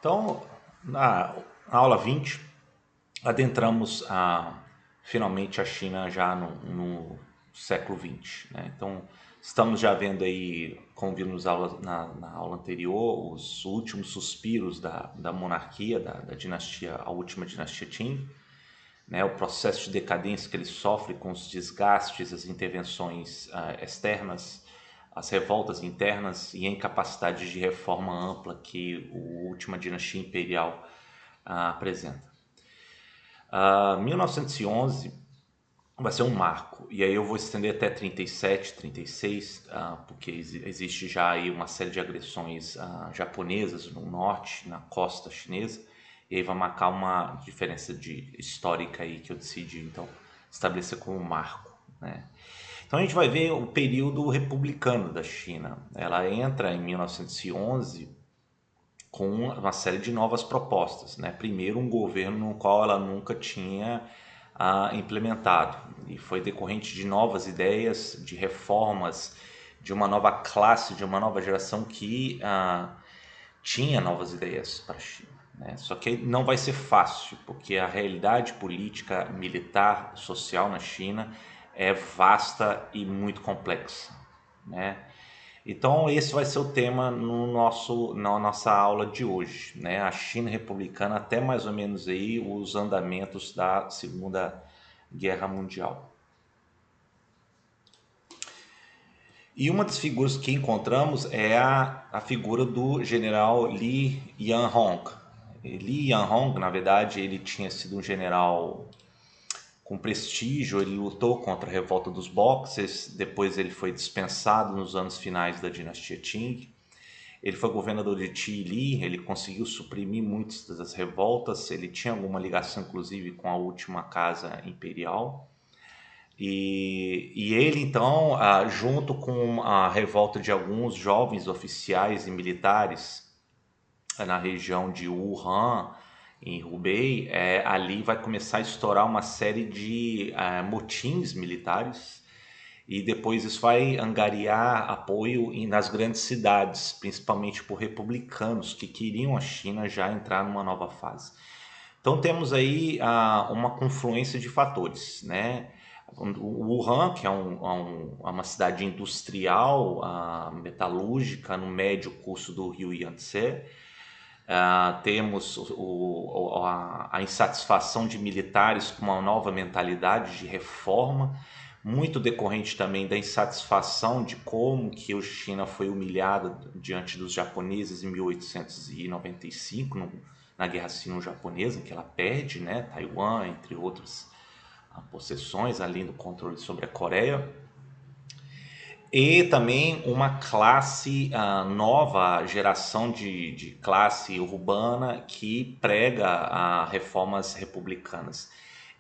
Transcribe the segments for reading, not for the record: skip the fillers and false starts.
Então, na aula 20, adentramos finalmente a China já no século XX, né? Então, estamos já vendo aí, como vimos na aula anterior, os últimos suspiros da monarquia, da dinastia, a última dinastia Qing, né? O processo de decadência que ele sofre com os desgastes, as intervenções externas, as revoltas internas e a incapacidade de reforma ampla que a última dinastia imperial apresenta. 1911 vai ser um marco, e aí eu vou estender até 37, 36, porque existe já aí uma série de agressões japonesas no norte, na costa chinesa, e aí vai marcar uma diferença histórica aí que eu decidi então estabelecer como marco, né? Então a gente vai ver o período republicano da China. Ela entra em 1911 com uma série de novas propostas, né? Primeiro, um governo no qual ela nunca tinha implementado, e foi decorrente de novas ideias, de reformas, de uma nova classe, de uma nova geração que tinha novas ideias para a China, né? Só que não vai ser fácil, porque a realidade política, militar, social na China é vasta e muito complexa, né? Então esse vai ser o tema na nossa aula de hoje, né? A China republicana até mais ou menos aí os andamentos da Segunda Guerra Mundial. E uma das figuras que encontramos é a figura do general Li Yanhong. Li Yanhong, na verdade, ele tinha sido um general com prestígio, ele lutou contra a revolta dos Boxers, depois ele foi dispensado nos anos finais da dinastia Qing. Ele foi governador de Chile, ele conseguiu suprimir muitas das revoltas, ele tinha alguma ligação inclusive com a última casa imperial. E ele então, junto com a revolta de alguns jovens oficiais e militares na região de Wuhan, em Hubei, ali vai começar a estourar uma série de motins militares, e depois isso vai angariar apoio nas grandes cidades, principalmente por republicanos que queriam a China já entrar numa nova fase. Então temos aí uma confluência de fatores, né? O Wuhan, que é uma cidade industrial, metalúrgica, no médio curso do rio Yangtze. Temos a insatisfação de militares com uma nova mentalidade de reforma, muito decorrente também da insatisfação de como que a China foi humilhada diante dos japoneses em 1895, na Guerra Sino-Japonesa, que ela perde, né, Taiwan, entre outras possessões, além do controle sobre a Coreia. E também uma classe, nova geração de classe urbana que prega reformas republicanas.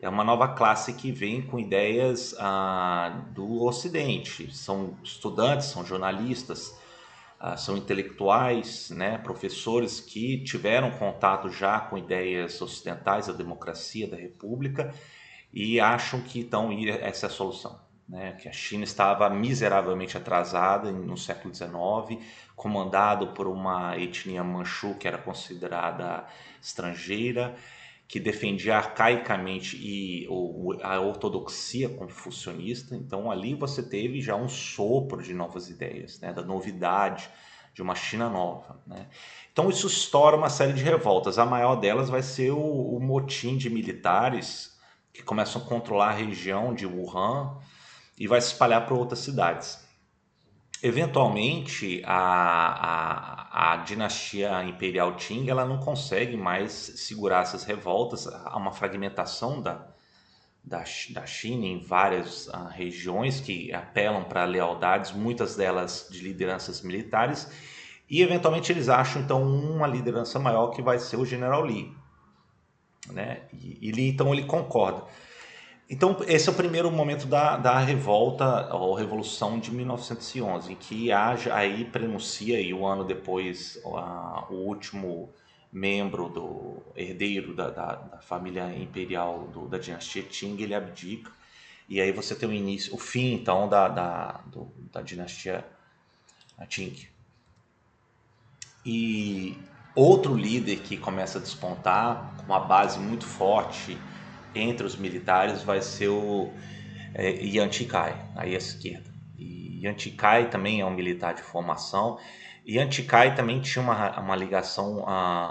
É uma nova classe que vem com ideias do Ocidente. São estudantes, são jornalistas, são intelectuais, né, professores que tiveram contato já com ideias ocidentais, da democracia, da república, e acham que então essa é a solução, né? Que a China estava miseravelmente atrasada no século XIX, comandado por uma etnia manchu que era considerada estrangeira, que defendia arcaicamente a ortodoxia confucionista. Então ali você teve já um sopro de novas ideias, né? Da novidade, de uma China nova, né? Então isso estoura uma série de revoltas. A maior delas vai ser o motim de militares que começam a controlar a região de Wuhan e vai se espalhar para outras cidades. Eventualmente, a dinastia imperial Qing ela não consegue mais segurar essas revoltas. Há uma fragmentação da China em várias regiões que apelam para lealdades, muitas delas de lideranças militares, e eventualmente eles acham então uma liderança maior que vai ser o General Li, né? Então ele concorda. Então, esse é o primeiro momento da revolta ou revolução de 1911, em que aí prenuncia, e um ano depois, o último membro do herdeiro da família imperial da dinastia Qing, ele abdica, e aí você tem o fim então da dinastia Qing. E Outro líder que começa a despontar com uma base muito forte entre os militares vai ser o Yuan Shikai, aí à esquerda. E Yuan Shikai também é um militar de formação. Yuan Shikai também tinha uma ligação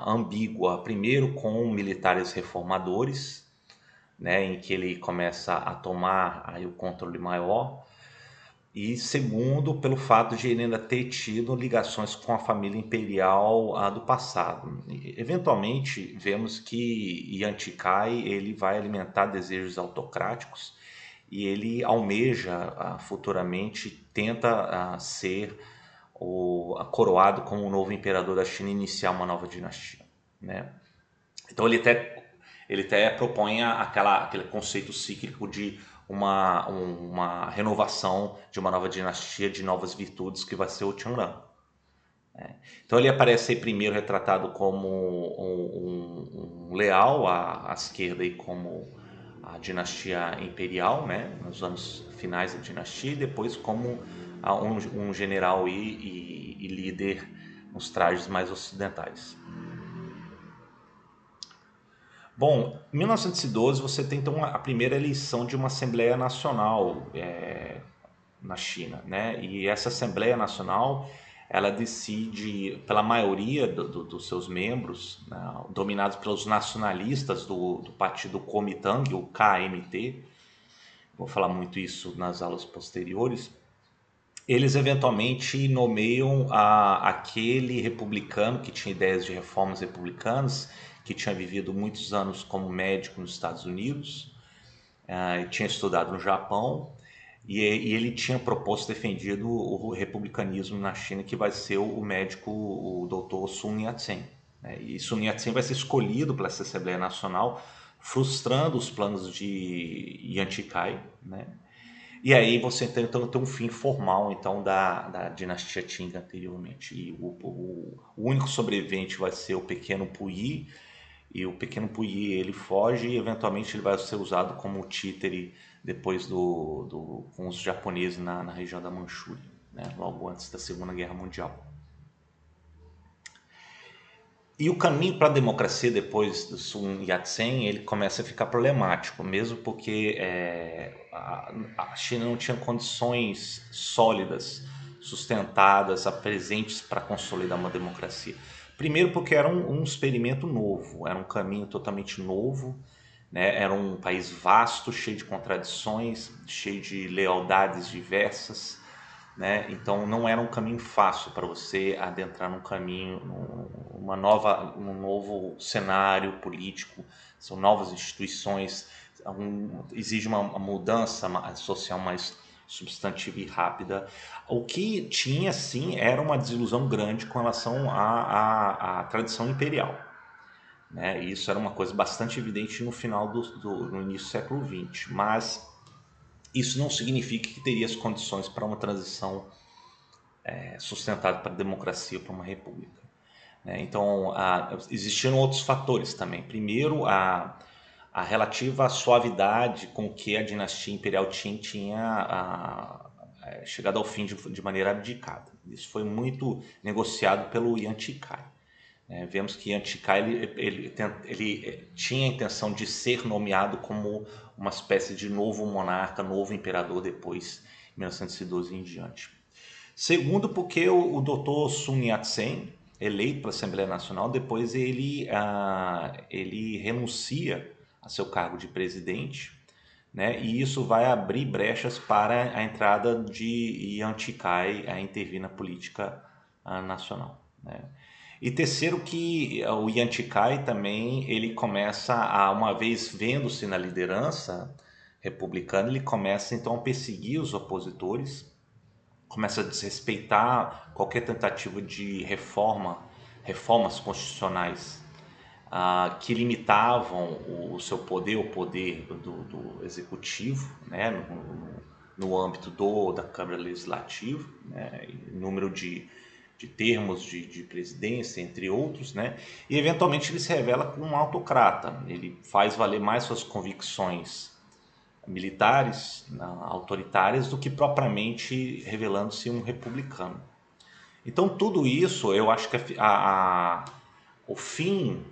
ambígua, primeiro com militares reformadores, né, em que ele começa a tomar aí o controle maior, e segundo, pelo fato de ele ainda ter tido ligações com a família imperial do passado. E, eventualmente, vemos que Yuan Shikai ele vai alimentar desejos autocráticos e ele almeja futuramente, tenta ser coroado como o novo imperador da China e iniciar uma nova dinastia, né? Então ele até propõe aquele conceito cíclico de uma renovação de uma nova dinastia, de novas virtudes, que vai ser o Tianran. Então ele aparece aí primeiro retratado como um leal à esquerda e como a dinastia imperial, né, nos anos finais da dinastia, e depois como um general e líder nos trajes mais ocidentais. Bom, em 1912 você tem então a primeira eleição de uma Assembleia Nacional na China, né? E essa Assembleia Nacional ela decide pela maioria dos seus membros, né, dominados pelos nacionalistas do partido Kuomintang, o KMT. Vou falar muito isso nas aulas posteriores. Eles eventualmente nomeiam aquele republicano que tinha ideias de reformas republicanas, que tinha vivido muitos anos como médico nos Estados Unidos, tinha estudado no Japão, e ele tinha proposto, defendido o republicanismo na China, que vai ser o médico, o Dr. Sun Yat-sen, né? E Sun Yat-sen vai ser escolhido pela Assembleia Nacional, frustrando os planos de Yuan Shikai, né? E aí você então tem um fim formal então da dinastia Qing anteriormente. E o único sobrevivente vai ser o pequeno Puyi, e o pequeno Puyi ele foge e eventualmente ele vai ser usado como títere depois com os japoneses na região da Manchúria, né? Logo antes da Segunda Guerra Mundial. E o caminho para a democracia depois do Sun Yat-sen ele começa a ficar problemático, mesmo porque a China não tinha condições sólidas, sustentadas, presentes para consolidar uma democracia. Primeiro porque era um experimento novo, era um caminho totalmente novo, né? Era um país vasto, cheio de contradições, cheio de lealdades diversas, né? Então não era um caminho fácil para você adentrar num caminho, um novo cenário político, são novas instituições, exige uma mudança social mais substantiva e rápida. O que tinha sim era uma desilusão grande com relação à tradição imperial, né? E isso era uma coisa bastante evidente no no início do século XX, mas isso não significa que teria as condições para uma transição sustentada para a democracia, para uma república, né? Então, existiram outros fatores também. Primeiro, a relativa suavidade com que a dinastia imperial Qing tinha chegado ao fim de maneira abdicada. Isso foi muito negociado pelo Yuan Shikai. Vemos que Yuan Shikai ele tinha a intenção de ser nomeado como uma espécie de novo monarca, novo imperador depois, em 1912 em diante. Segundo, porque o Dr. Sun Yat-sen, eleito pela Assembleia Nacional, depois ele renuncia a seu cargo de presidente, né? E isso vai abrir brechas para a entrada de Yuan Shikai a intervir na política nacional, né? E terceiro que o Yuan Shikai também ele começa uma vez vendo-se na liderança republicana, ele começa então a perseguir os opositores, começa a desrespeitar qualquer tentativa de reformas constitucionais que limitavam o seu poder, o poder do executivo, né, no âmbito da Câmara Legislativa, né, número de termos de presidência, entre outros, né, e eventualmente ele se revela como um autocrata. Ele faz valer mais suas convicções militares, autoritárias, do que propriamente revelando-se um republicano. Então tudo isso, eu acho que o fim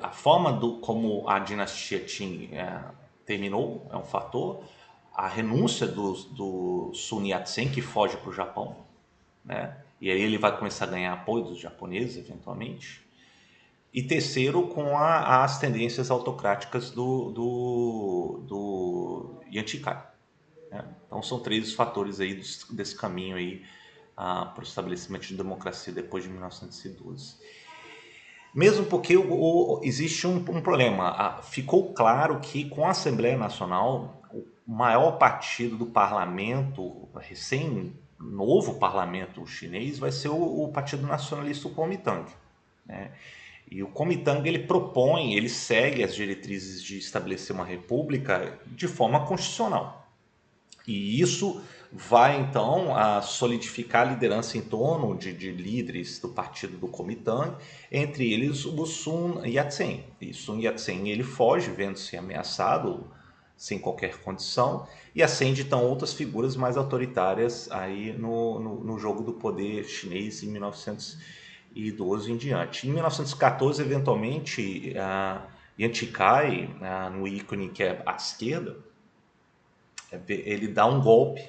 a forma como a dinastia Qing terminou é um fator, a renúncia do Sun Yat-sen, que foge para o Japão, né? E aí ele vai começar a ganhar apoio dos japoneses, eventualmente. E terceiro, com as tendências autocráticas do Yuan Shikai, né? Então são três os fatores aí desse caminho aí para o estabelecimento de democracia depois de 1912. Mesmo porque existe um problema. Ficou claro que com a Assembleia Nacional, o maior partido do parlamento, recém-novo parlamento chinês, vai ser o Partido Nacionalista, o Kuomintang, né? E o Kuomintang ele segue as diretrizes de estabelecer uma república de forma constitucional. E isso vai então a solidificar a liderança em torno de líderes do partido do Kuomintang, entre eles o Sun Yat-sen. E Sun Yat-sen ele foge, vendo-se ameaçado sem qualquer condição, e ascende então outras figuras mais autoritárias aí no jogo do poder chinês em 1912 em diante. Em 1914, eventualmente, Yuan Shikai, no ícone que é à esquerda, ele dá um golpe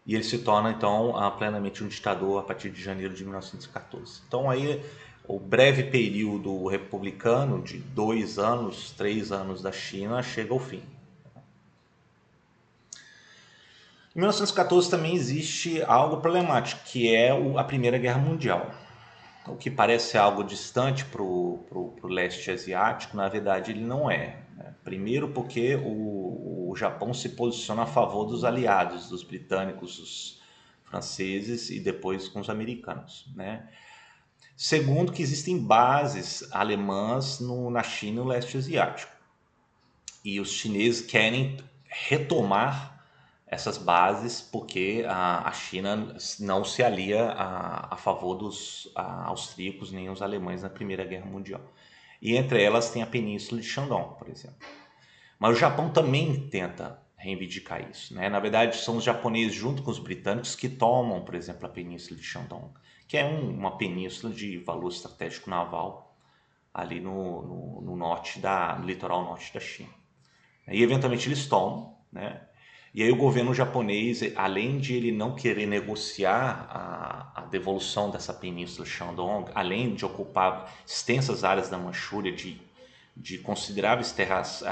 e ele se torna então plenamente um ditador a partir de janeiro de 1914. Então aí o breve período republicano de 2 anos, 3 anos da China chega ao fim. Em 1914 também existe algo problemático, que é a Primeira Guerra Mundial. O que parece algo distante para o leste asiático, na verdade ele não é, né? Primeiro porque o Japão se posiciona a favor dos aliados, dos britânicos, dos franceses e depois com os americanos, né? Segundo que existem bases alemãs na China e no leste asiático. E os chineses querem retomar essas bases porque a China não se alia a favor dos austríacos nem os alemães na Primeira Guerra Mundial. E entre elas tem a Península de Shandong, por exemplo. Mas o Japão também tenta reivindicar isso, né? Na verdade, são os japoneses junto com os britânicos que tomam, por exemplo, a Península de Shandong, que é uma península de valor estratégico naval ali no norte no litoral norte da China. E eventualmente eles tomam, né? E aí o governo japonês, além de ele não querer negociar a devolução dessa península Shandong, além de ocupar extensas áreas da Manchúria de consideráveis terras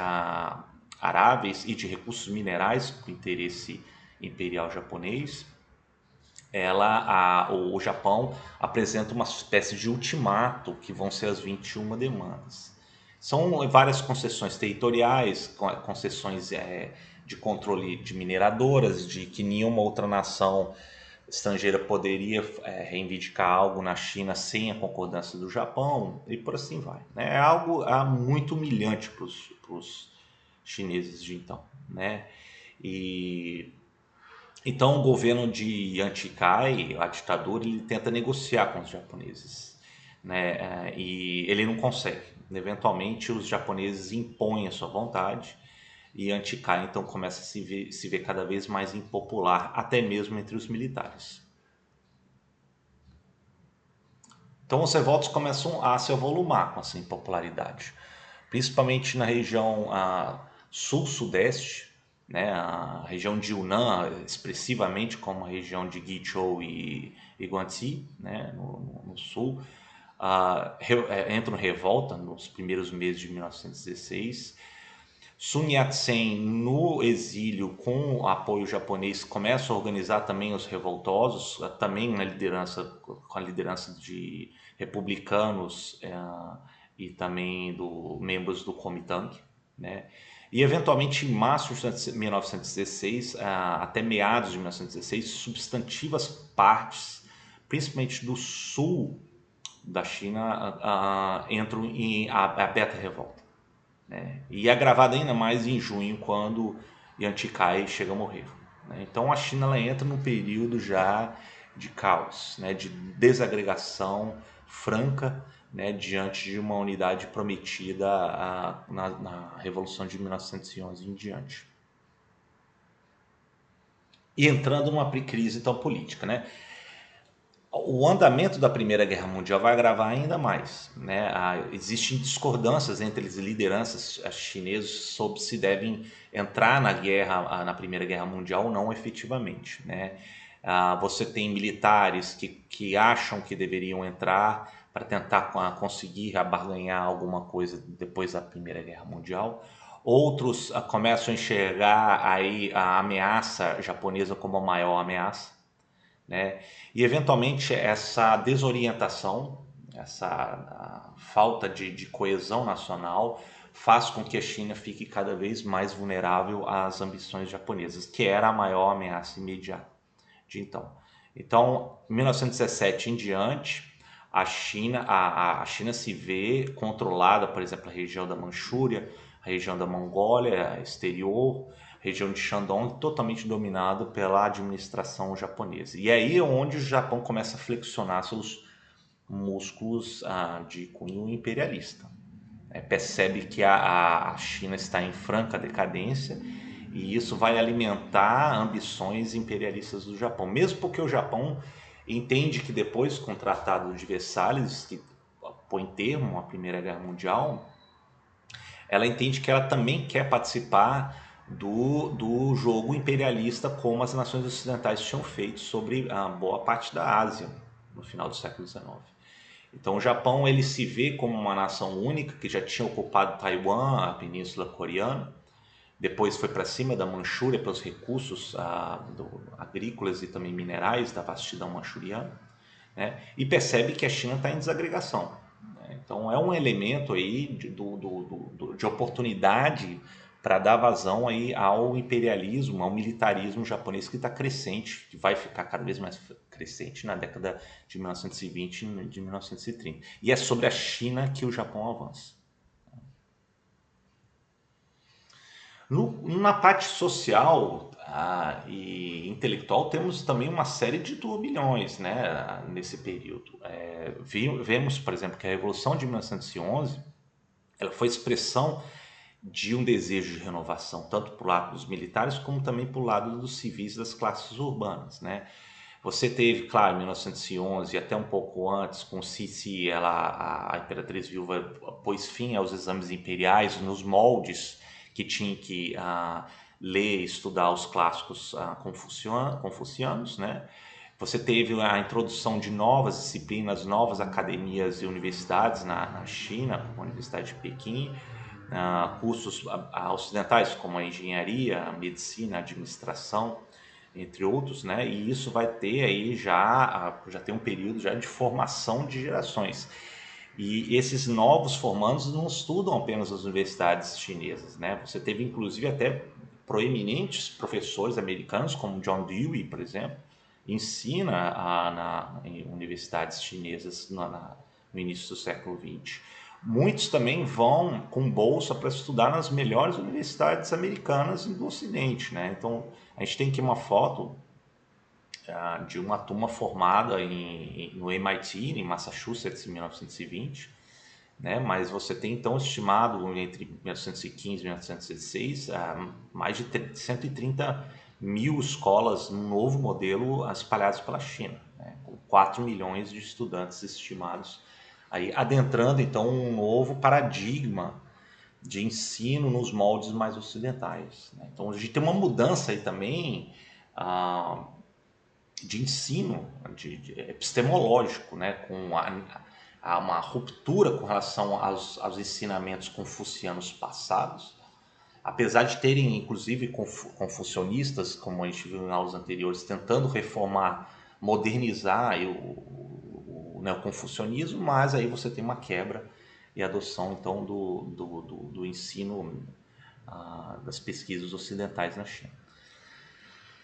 aráveis e de recursos minerais com interesse imperial japonês, o Japão apresenta uma espécie de ultimato que vão ser as 21 demandas. São várias concessões territoriais, concessões de controle de mineradoras, de que nenhuma outra nação estrangeira poderia reivindicar algo na China sem a concordância do Japão, e por assim vai, né? É algo muito humilhante para os chineses de então, né? E então o governo de Yuan Shikai, a ditadura, ele tenta negociar com os japoneses, né? E ele não consegue. Eventualmente os japoneses impõem a sua vontade e Yuan Shikai então começa a se ver cada vez mais impopular, até mesmo entre os militares. Então os revoltos começam a se avolumar com essa impopularidade, principalmente na região sul-sudeste, né, a região de Yunnan, expressivamente como a região de Guizhou e Guangxi, né, no sul, entram em revolta nos primeiros meses de 1916. Sun Yat-sen, no exílio, com o apoio japonês, começa a organizar também os revoltosos, também com a liderança de republicanos e também membros do Kuomintang, né? E eventualmente em março de 1916 até meados de 1916, substantivas partes, principalmente do sul da China, entram em aberta revolta, né? E é gravado ainda mais em junho, quando Yuan Shikai chega a morrer, né? Então a China ela entra num período já de caos, né? De desagregação franca, né? Diante de uma unidade prometida na Revolução de 1911 em diante. E entrando numa crise então política, né? O andamento da Primeira Guerra Mundial vai agravar ainda mais, né? Existem discordâncias entre as lideranças chinesas sobre se devem entrar na guerra, na Primeira Guerra Mundial ou não efetivamente, né? Você tem militares que acham que deveriam entrar para tentar conseguir barganhar alguma coisa depois da Primeira Guerra Mundial. Outros começam a enxergar aí a ameaça japonesa como a maior ameaça, né? E eventualmente essa desorientação, essa falta de coesão nacional faz com que a China fique cada vez mais vulnerável às ambições japonesas, que era a maior ameaça imediata de então. Então, em 1917 em diante, a China se vê controlada, por exemplo, a região da Manchúria, a região da Mongólia exterior, região de Shandong, totalmente dominado pela administração japonesa. E aí é onde o Japão começa a flexionar seus músculos de cunho imperialista. Percebe que a China está em franca decadência e isso vai alimentar ambições imperialistas do Japão. Mesmo porque o Japão entende que depois, com o Tratado de Versalhes, que põe termo à Primeira Guerra Mundial, ela entende que ela também quer participar do jogo imperialista como as nações ocidentais tinham feito sobre a boa parte da Ásia no final do século XIX. Então o Japão ele se vê como uma nação única que já tinha ocupado Taiwan, a Península Coreana, depois foi para cima da Manchúria pelos recursos agrícolas e também minerais da vastidão manchuriana, né? E percebe que a China está em desagregação. Então é um elemento aí de oportunidade para dar vazão aí ao imperialismo, ao militarismo japonês que está crescente, que vai ficar cada vez mais crescente na década de 1920 e de 1930. E é sobre a China que o Japão avança. Na parte social e intelectual temos também uma série de turbilhões, né, nesse período. Vemos, por exemplo, que a Revolução de 1911 ela foi expressão de um desejo de renovação, tanto para o lado dos militares como também para o lado dos civis das classes urbanas, né? Você teve, claro, em 1911 e até um pouco antes, com Cixi, a Imperatriz Viúva pôs fim aos exames imperiais nos moldes que tinha que ler e estudar os clássicos confucianos, né? Você teve a introdução de novas disciplinas, novas academias e universidades na China, como a Universidade de Pequim, cursos ocidentais como a engenharia, a medicina, a administração, entre outros, né? E isso vai ter aí já tem um período já de formação de gerações. E esses novos formandos não estudam apenas nas universidades chinesas, né? Você teve inclusive até proeminentes professores americanos, como John Dewey, por exemplo, ensina em universidades chinesas no início do século XX. Muitos também vão com bolsa para estudar nas melhores universidades americanas do Ocidente, né? Então, a gente tem aqui uma foto de uma turma formada no MIT, em Massachusetts, em 1920, né? Mas você tem então estimado entre 1915 e 1916 mais de 130 mil escolas no novo modelo espalhadas pela China, né? Com 4 milhões de estudantes estimados, aí adentrando então um novo paradigma de ensino nos moldes mais ocidentais, né? Então a gente tem uma mudança aí também de ensino, de epistemológico, né? Com uma ruptura com relação aos ensinamentos confucianos passados, apesar de terem inclusive confucionistas, como a gente viu em aulas anteriores, tentando reformar, modernizar o neoconfucionismo, mas aí você tem uma quebra e adoção então do ensino das pesquisas ocidentais na China.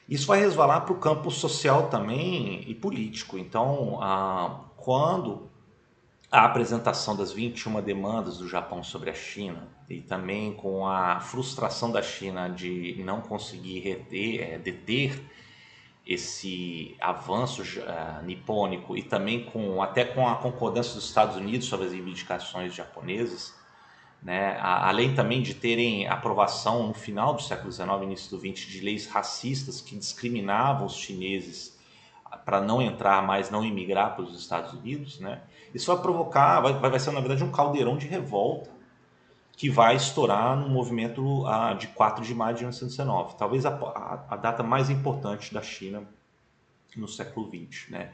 Isso vai resvalar para o campo social também e político. Então, quando a apresentação das 21 demandas do Japão sobre a China e também com a frustração da China de não conseguir deter esse avanço nipônico e também até com a concordância dos Estados Unidos sobre as reivindicações japonesas, né? Além também de terem aprovação no final do século XIX, início do XX, de leis racistas que discriminavam os chineses para não entrar mais, não imigrar para os Estados Unidos, né? Isso vai provocar, vai ser na verdade um caldeirão de revolta que vai estourar no movimento de 4 de maio de 1919, talvez a data mais importante da China no século XX, né?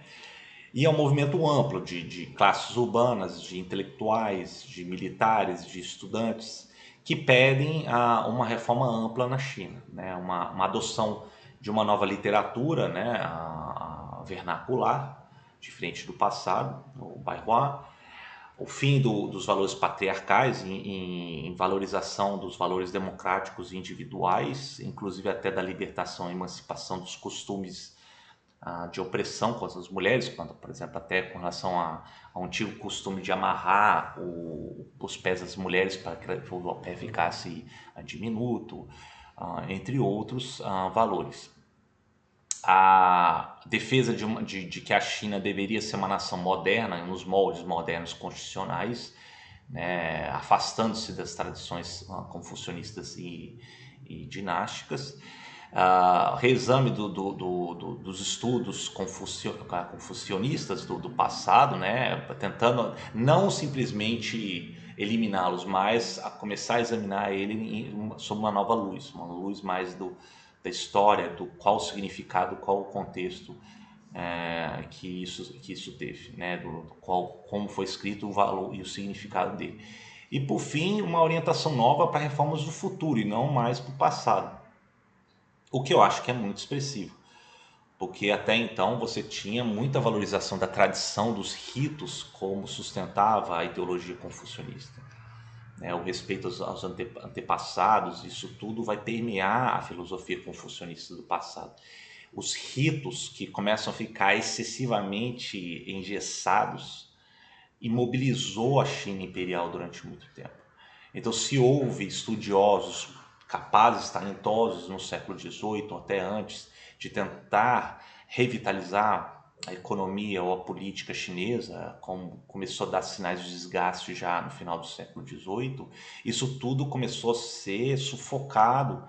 E é um movimento amplo de classes urbanas, de intelectuais, de militares, de estudantes, que pedem uma reforma ampla na China, né? Uma adoção de uma nova literatura, né? A vernacular, diferente do passado, o Baihua, o fim dos valores patriarcais em valorização dos valores democráticos e individuais, inclusive até da libertação e emancipação dos costumes de opressão contra as mulheres, quando, por exemplo, até com relação a um antigo costume de amarrar os pés das mulheres para que o pé ficasse diminuto, entre outros valores. A defesa de que a China deveria ser uma nação moderna, nos moldes modernos constitucionais, né, afastando-se das tradições confucionistas e dinásticas. Reexame dos estudos confucionistas do passado, né, tentando não simplesmente eliminá-los, mas a começar a examinar ele sob uma nova luz, uma luz mais da história, do qual o significado, qual o contexto que isso teve, né, como foi escrito o valor e o significado dele. E por fim, uma orientação nova para reformas do futuro e não mais para o passado. O que eu acho que é muito expressivo, porque até então você tinha muita valorização da tradição dos ritos como sustentava a ideologia confucionista, né? O respeito aos antepassados, isso tudo vai permear a filosofia confucionista do passado. Os ritos que começam a ficar excessivamente engessados imobilizou a China imperial durante muito tempo. Então, se houve estudiosos capazes, talentosos no século XVIII, até antes, de tentar revitalizar a economia ou a política chinesa, como começou a dar sinais de desgaste já no final do século XVIII, isso tudo começou a ser sufocado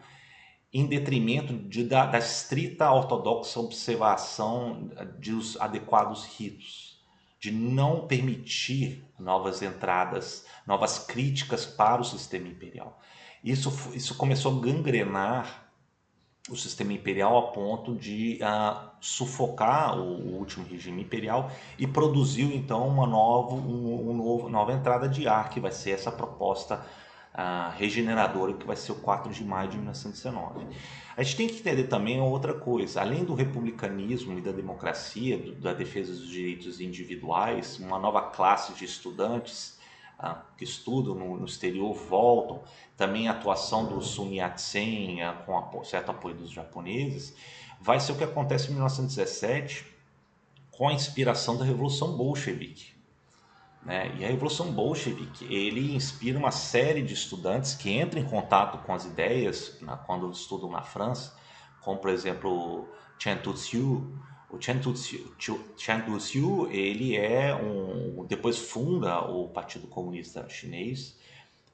em detrimento da estrita ortodoxa observação dos adequados ritos, de não permitir novas entradas, novas críticas para o sistema imperial. Isso começou a gangrenar o sistema imperial a ponto de sufocar o último regime imperial e produziu então uma nova entrada de ar, que vai ser essa proposta regeneradora, que vai ser o 4 de maio de 1919. A gente tem que entender também outra coisa: além do republicanismo e da democracia, da defesa dos direitos individuais, uma nova classe de estudantes que estudam no exterior voltam, também a atuação do Sun Yat-sen com certo apoio dos japoneses, vai ser o que acontece em 1917 com a inspiração da Revolução Bolchevique, né? E a Revolução Bolchevique, ele inspira uma série de estudantes que entram em contato com as ideias quando estudam na França, como por exemplo Chen Tuxiu. O Chen Tuxiu, ele depois funda o Partido Comunista Chinês.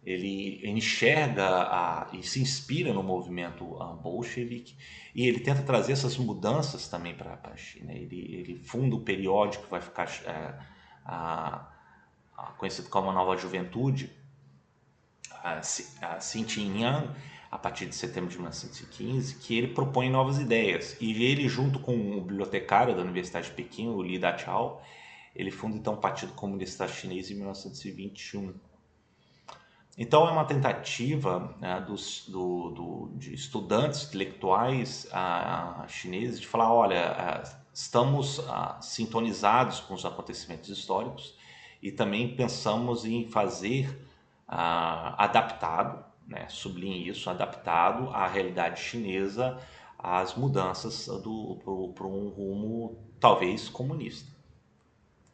Ele enxerga e se inspira no movimento bolchevique, e ele tenta trazer essas mudanças também para a China. Ele funda o periódico que vai ficar conhecido como a Nova Juventude, a Xinjiang, a partir de setembro de 1915, que ele propõe novas ideias. E ele, junto com o bibliotecário da Universidade de Pequim, o Li Daqiao, ele funda então o Partido Comunista Chinês em 1921. Então é uma tentativa, né, de estudantes intelectuais chineses de falar: olha, estamos sintonizados com os acontecimentos históricos e também pensamos em fazer adaptado, né, sublinhe isso, adaptado à realidade chinesa, as mudanças para um rumo talvez comunista,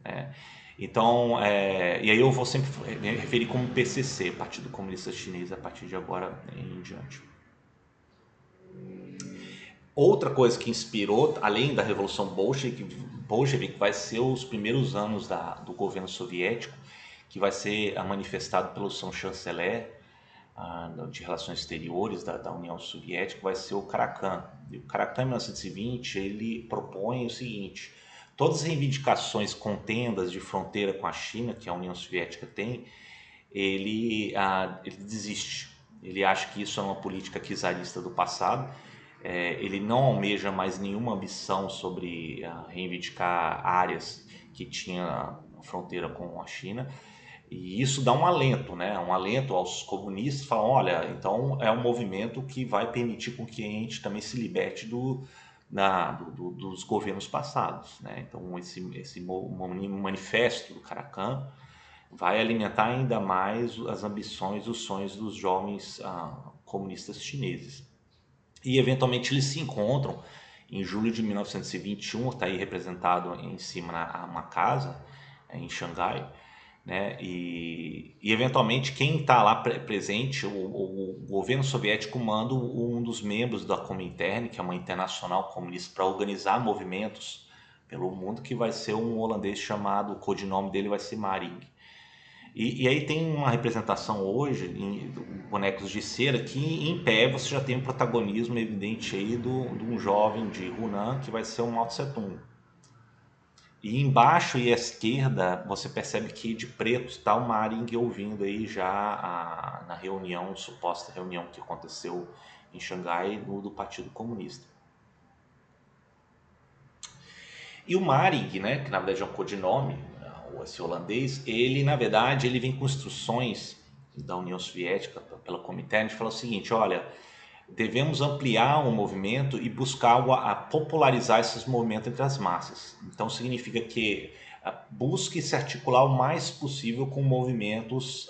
né? Então, e aí eu vou sempre me referir como PCC, Partido Comunista Chinês, a partir de agora em diante. Outra coisa que inspirou, além da Revolução Bolchevique, vai ser os primeiros anos do governo soviético, que vai ser manifestado pelo seu chanceler, de Relações Exteriores da União Soviética vai ser o Karakhan. E o Karakhan, em 1920, ele propõe o seguinte: todas as reivindicações contendas de fronteira com a China, que a União Soviética tem, ele desiste. Ele acha que isso é uma política czarista do passado. Ele não almeja mais nenhuma ambição sobre reivindicar áreas que tinha fronteira com a China. E isso dá um alento, né? Um alento aos comunistas, falam, olha, então é um movimento que vai permitir com que a gente também se liberte dos governos passados, né? Então esse manifesto do Karakhan vai alimentar ainda mais as ambições, os sonhos dos jovens comunistas chineses. E eventualmente eles se encontram em julho de 1921, está aí representado em cima uma casa em Xangai, né? E eventualmente quem está lá presente, o governo soviético manda um dos membros da Comintern, que é uma internacional comunista, para organizar movimentos pelo mundo, que vai ser um holandês chamado, o codinome dele vai ser Maring. E aí tem uma representação hoje em bonecos de cera que em pé você já tem um protagonismo evidente aí de um jovem de Hunan que vai ser o Mao Tse Tung. E embaixo e à esquerda você percebe que de preto está o Maring ouvindo aí já na reunião, suposta reunião que aconteceu em Xangai do Partido Comunista. E o Maring, né, que na verdade é um codinome, esse holandês, ele na verdade ele vem com instruções da União Soviética pela Comintern de falar o seguinte: olha, devemos ampliar o movimento e buscar a popularizar esses movimentos entre as massas. Então significa que busque se articular o mais possível com movimentos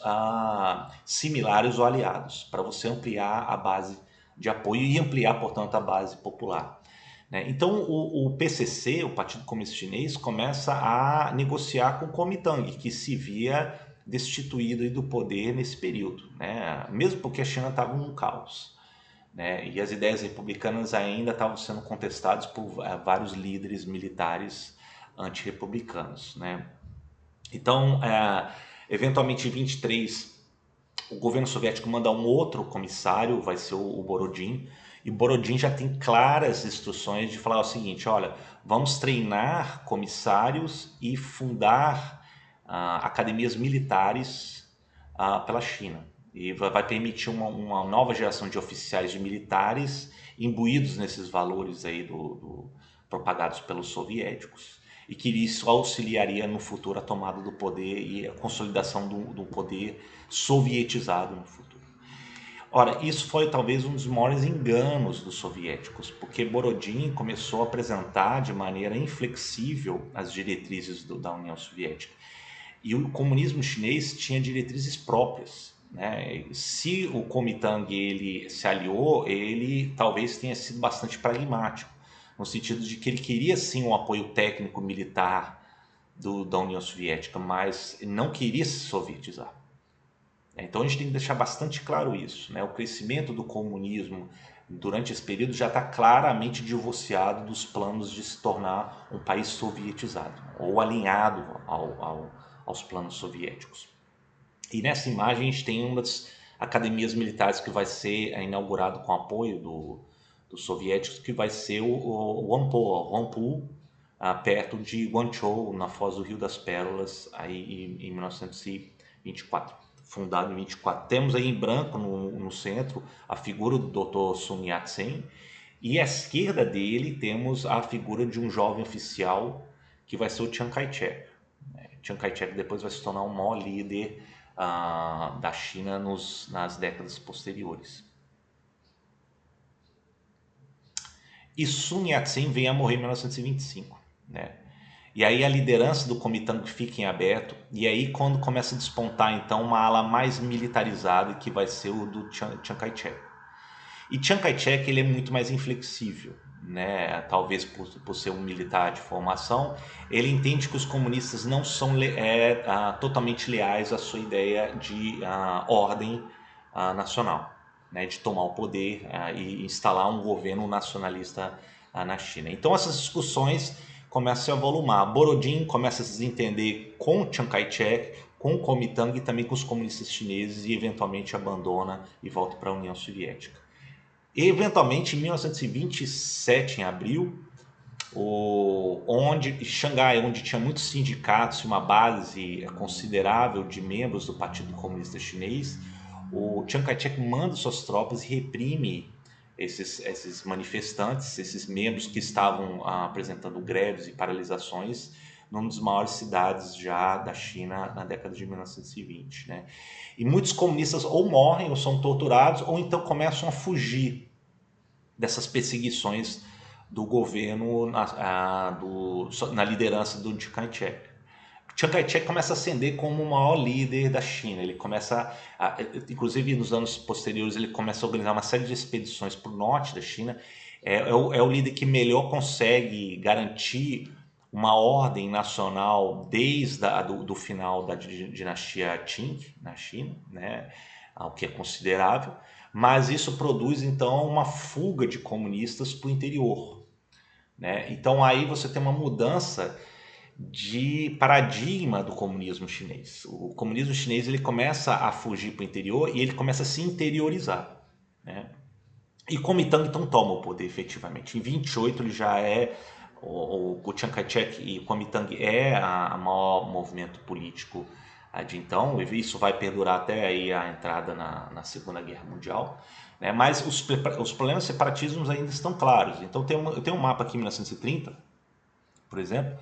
similares ou aliados, para você ampliar a base de apoio e ampliar, portanto, a base popular. Então o PCC, o Partido Comunista Chinês, começa a negociar com o Kuomintang, que se via destituído do poder nesse período, né? Mesmo porque a China estava num caos, né? E as ideias republicanas ainda estavam sendo contestadas por vários líderes militares antirrepublicanos, né? Então, eventualmente em 23, o governo soviético manda um outro comissário, vai ser o Borodin, e Borodin já tem claras instruções de falar o seguinte: olha, vamos treinar comissários e fundar academias militares pela China. E vai permitir uma nova geração de oficiais de militares imbuídos nesses valores aí propagados pelos soviéticos, e que isso auxiliaria no futuro a tomada do poder e a consolidação do poder sovietizado no futuro. Ora, isso foi talvez um dos maiores enganos dos soviéticos, porque Borodin começou a apresentar de maneira inflexível as diretrizes da União Soviética. E o comunismo chinês tinha diretrizes próprias, né? Se o Kuomintang ele se aliou, ele talvez tenha sido bastante pragmático, no sentido de que ele queria sim um apoio técnico militar da União Soviética, mas não queria se sovietizar. Então a gente tem que deixar bastante claro isso, né? O crescimento do comunismo durante esse período já está claramente divorciado dos planos de se tornar um país sovietizado ou alinhado aos planos soviéticos. E nessa imagem a gente tem uma das academias militares que vai ser inaugurado com apoio dos soviéticos, que vai ser o Whampoa, perto de Guangzhou, na foz do Rio das Pérolas, aí em 1924. Fundado em 24. Temos aí em branco no centro a figura do Dr. Sun Yat-sen, e à esquerda dele temos a figura de um jovem oficial que vai ser o Chiang Kai-shek. Chiang Kai-shek depois vai se tornar um maior líder da China nas décadas posteriores. E Sun Yat-sen vem a morrer em 1925, né? E aí a liderança do Kuomintang fica em aberto, e aí quando começa a despontar então uma ala mais militarizada, que vai ser o do Chiang Kai-shek. E Chiang Kai-shek ele é muito mais inflexível, né? Talvez por ser um militar de formação, ele entende que os comunistas não são totalmente leais à sua ideia de ordem nacional, né? De tomar o poder e instalar um governo nacionalista na China. Então essas discussões começa a se avolumar. Borodin começa a se desentender com Chiang Kai-shek, com o Kuomintang e também com os comunistas chineses e eventualmente abandona e volta para a União Soviética. E, eventualmente, em 1927, em abril, Xangai, onde tinha muitos sindicatos e uma base considerável de membros do Partido Comunista Chinês, o Chiang Kai-shek manda suas tropas e reprime esses manifestantes, esses membros que estavam apresentando greves e paralisações numa das maiores cidades já da China na década de 1920, né? E muitos comunistas ou morrem ou são torturados ou então começam a fugir dessas perseguições do governo na liderança do Chiang Kai-shek. Chiang Kai-shek começa a ascender como o maior líder da China. Ele começa, inclusive nos anos posteriores, ele começa a organizar uma série de expedições para o norte da China. É o líder que melhor consegue garantir uma ordem nacional desde do final da dinastia Qing na China, né? O que é considerável. Mas isso produz então uma fuga de comunistas para o interior, né? Então aí você tem uma mudança de paradigma do comunismo chinês. O comunismo chinês ele começa a fugir para o interior e ele começa a se interiorizar, né? E Kuomintang então toma o poder efetivamente. Em 28 ele já é o Chiang Kai-shek e o Kuomintang é a maior movimento político de então. Isso vai perdurar até aí a entrada na Segunda Guerra Mundial, né? Mas os problemas separatismos ainda estão claros. Então eu tenho um mapa aqui em 1930, por exemplo,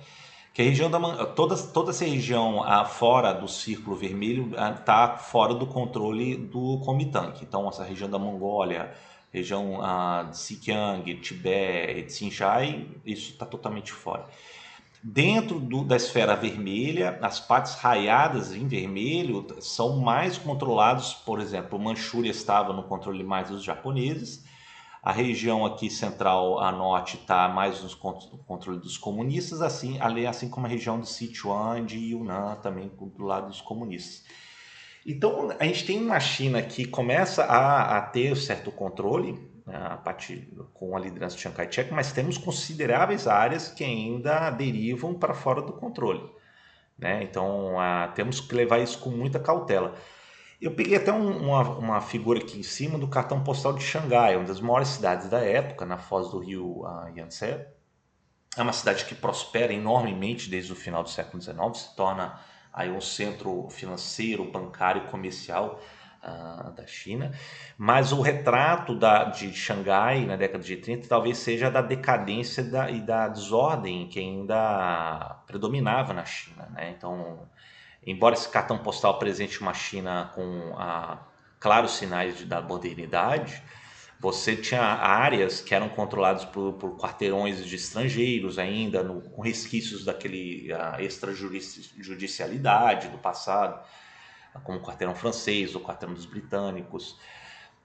que a região toda essa região fora do Círculo Vermelho está fora do controle do Kuomintang. Então essa região da Mongólia, região de Xinjiang, Tibete, Xinjiang, isso está totalmente fora. Dentro da esfera vermelha, as partes raiadas em vermelho são mais controlados. Por exemplo, Manchúria estava no controle mais dos japoneses. A região aqui central a norte está mais no controle dos comunistas, assim como a região de Sichuan e de Yunnan também do lado dos comunistas. Então a gente tem uma China que começa a ter certo controle, a partir com a liderança de Chiang Kai-shek, mas temos consideráveis áreas que ainda derivam para fora do controle, né? Então temos que levar isso com muita cautela. Eu peguei até uma figura aqui em cima do cartão postal de Xangai, uma das maiores cidades da época, na foz do rio Yangtze. É uma cidade que prospera enormemente desde o final do século XIX, se torna aí um centro financeiro, bancário e comercial da China. Mas o retrato de Xangai na década de 30 talvez seja da decadência e da desordem que ainda predominava na China, né? Então, embora esse cartão postal apresente uma China com claros sinais da modernidade, você tinha áreas que eram controladas por quarteirões de estrangeiros ainda, com resquícios daquele extrajudicialidade do passado, como o quarteirão francês, o quarteirão dos britânicos.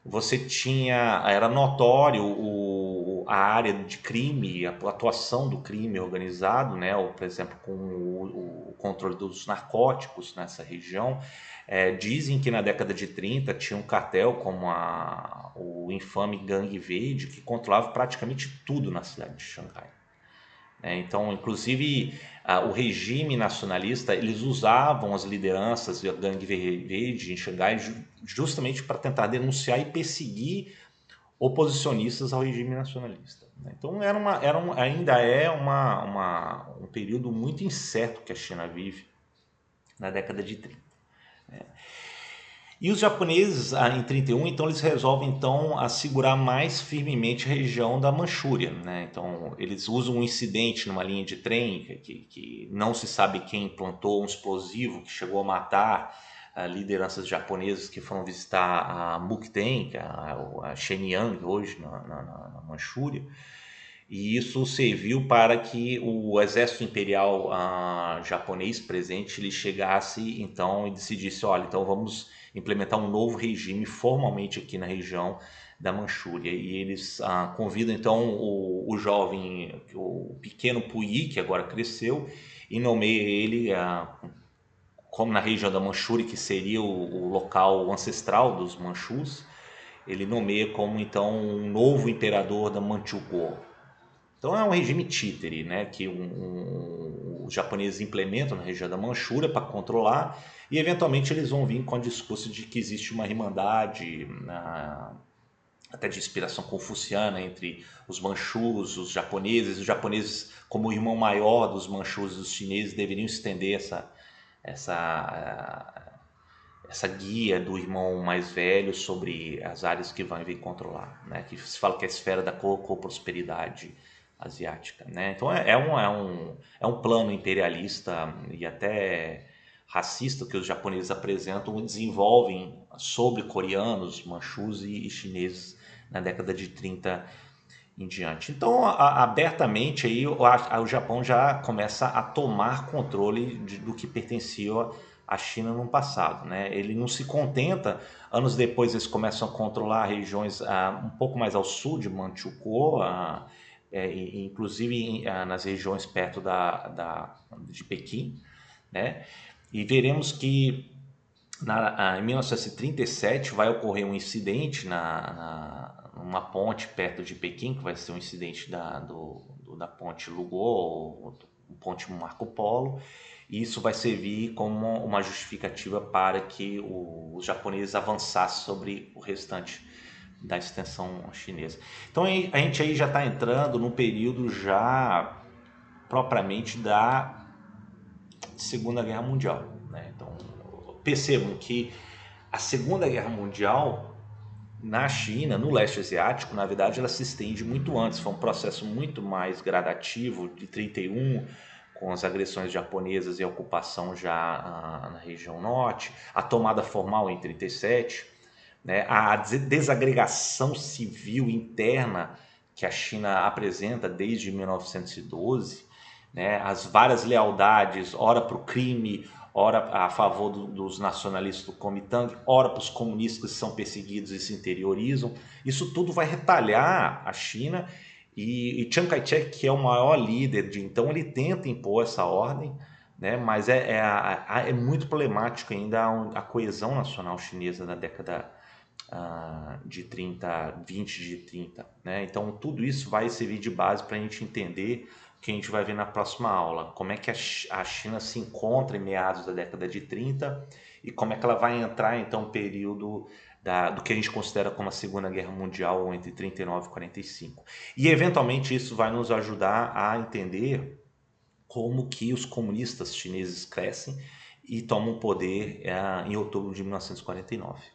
Você tinha, era notório a área de crime, a atuação do crime organizado, né? Ou, por exemplo, com o controle dos narcóticos nessa região. Dizem que na década de 30 tinha um cartel como o infame Gangue Verde, que controlava praticamente tudo na cidade de Xangai. Então, inclusive, o regime nacionalista, eles usavam as lideranças da Gangue Verde em Xangai justamente para tentar denunciar e perseguir oposicionistas ao regime nacionalista. Então, ainda é um período muito incerto que a China vive na década de 30. E os japoneses, em 31, então eles resolvem então assegurar mais firmemente a região da Manchúria, né? Então eles usam um incidente numa linha de trem que não se sabe quem plantou um explosivo que chegou a matar lideranças japonesas que foram visitar a Mukden, que é a Shenyang hoje na Manchúria. E isso serviu para que o exército imperial japonês presente ele chegasse então e decidisse, olha, então vamos implementar um novo regime formalmente aqui na região da Manchúria. E eles convidam então o jovem, o pequeno Puyi, que agora cresceu, e nomeia ele como na região da Manchúria, que seria o local ancestral dos Manchus, ele nomeia como então um novo imperador da Manchukuo. Então é um regime títere, né, que os japoneses implementam na região da Manchúria para controlar, e eventualmente eles vão vir com o discurso de que existe uma irmandade, até de inspiração confuciana, entre os manchus, os japoneses como o irmão maior dos manchus e dos chineses deveriam estender essa, essa guia do irmão mais velho sobre as áreas que vão vir controlar, né? Que se fala que é a esfera da co-prosperidade asiática, né? Então é um plano imperialista e até racista que os japoneses apresentam e desenvolvem sobre coreanos, manchus e chineses na década de 30 em diante. Então, abertamente aí o Japão já começa a tomar controle do que pertencia à China no passado, né? Ele não se contenta, anos depois eles começam a controlar regiões um pouco mais ao sul de Manchukuo, inclusive nas regiões perto de Pequim, né? E veremos que em 1937 vai ocorrer um incidente numa ponte perto de Pequim, que vai ser um incidente da ponte Lugol, ponte Marco Polo, e isso vai servir como uma justificativa para que os japoneses avançassem sobre o restante da extensão chinesa. Então a gente aí já está entrando no período já propriamente da Segunda Guerra Mundial, né? Então percebam que a Segunda Guerra Mundial na China, no leste asiático, na verdade ela se estende muito antes, foi um processo muito mais gradativo, de 31, com as agressões japonesas e a ocupação já na região norte, a tomada formal em 37, né, a desagregação civil interna que a China apresenta desde 1912, né, as várias lealdades, ora para o crime, ora a favor dos nacionalistas do Kuomintang, ora para os comunistas que são perseguidos e se interiorizam. Isso tudo vai retalhar a China e Chiang Kai-shek, que é o maior líder de então, ele tenta impor essa ordem, né, mas é muito problemático ainda a coesão nacional chinesa na década de 30, 20 de 30, né? Então tudo isso vai servir de base para a gente entender o que a gente vai ver na próxima aula, como é que a China se encontra em meados da década de 30 e como é que ela vai entrar então no período do que a gente considera como a Segunda Guerra Mundial, entre 39 e 45. E eventualmente isso vai nos ajudar a entender como que os comunistas chineses crescem e tomam poder em outubro de 1949.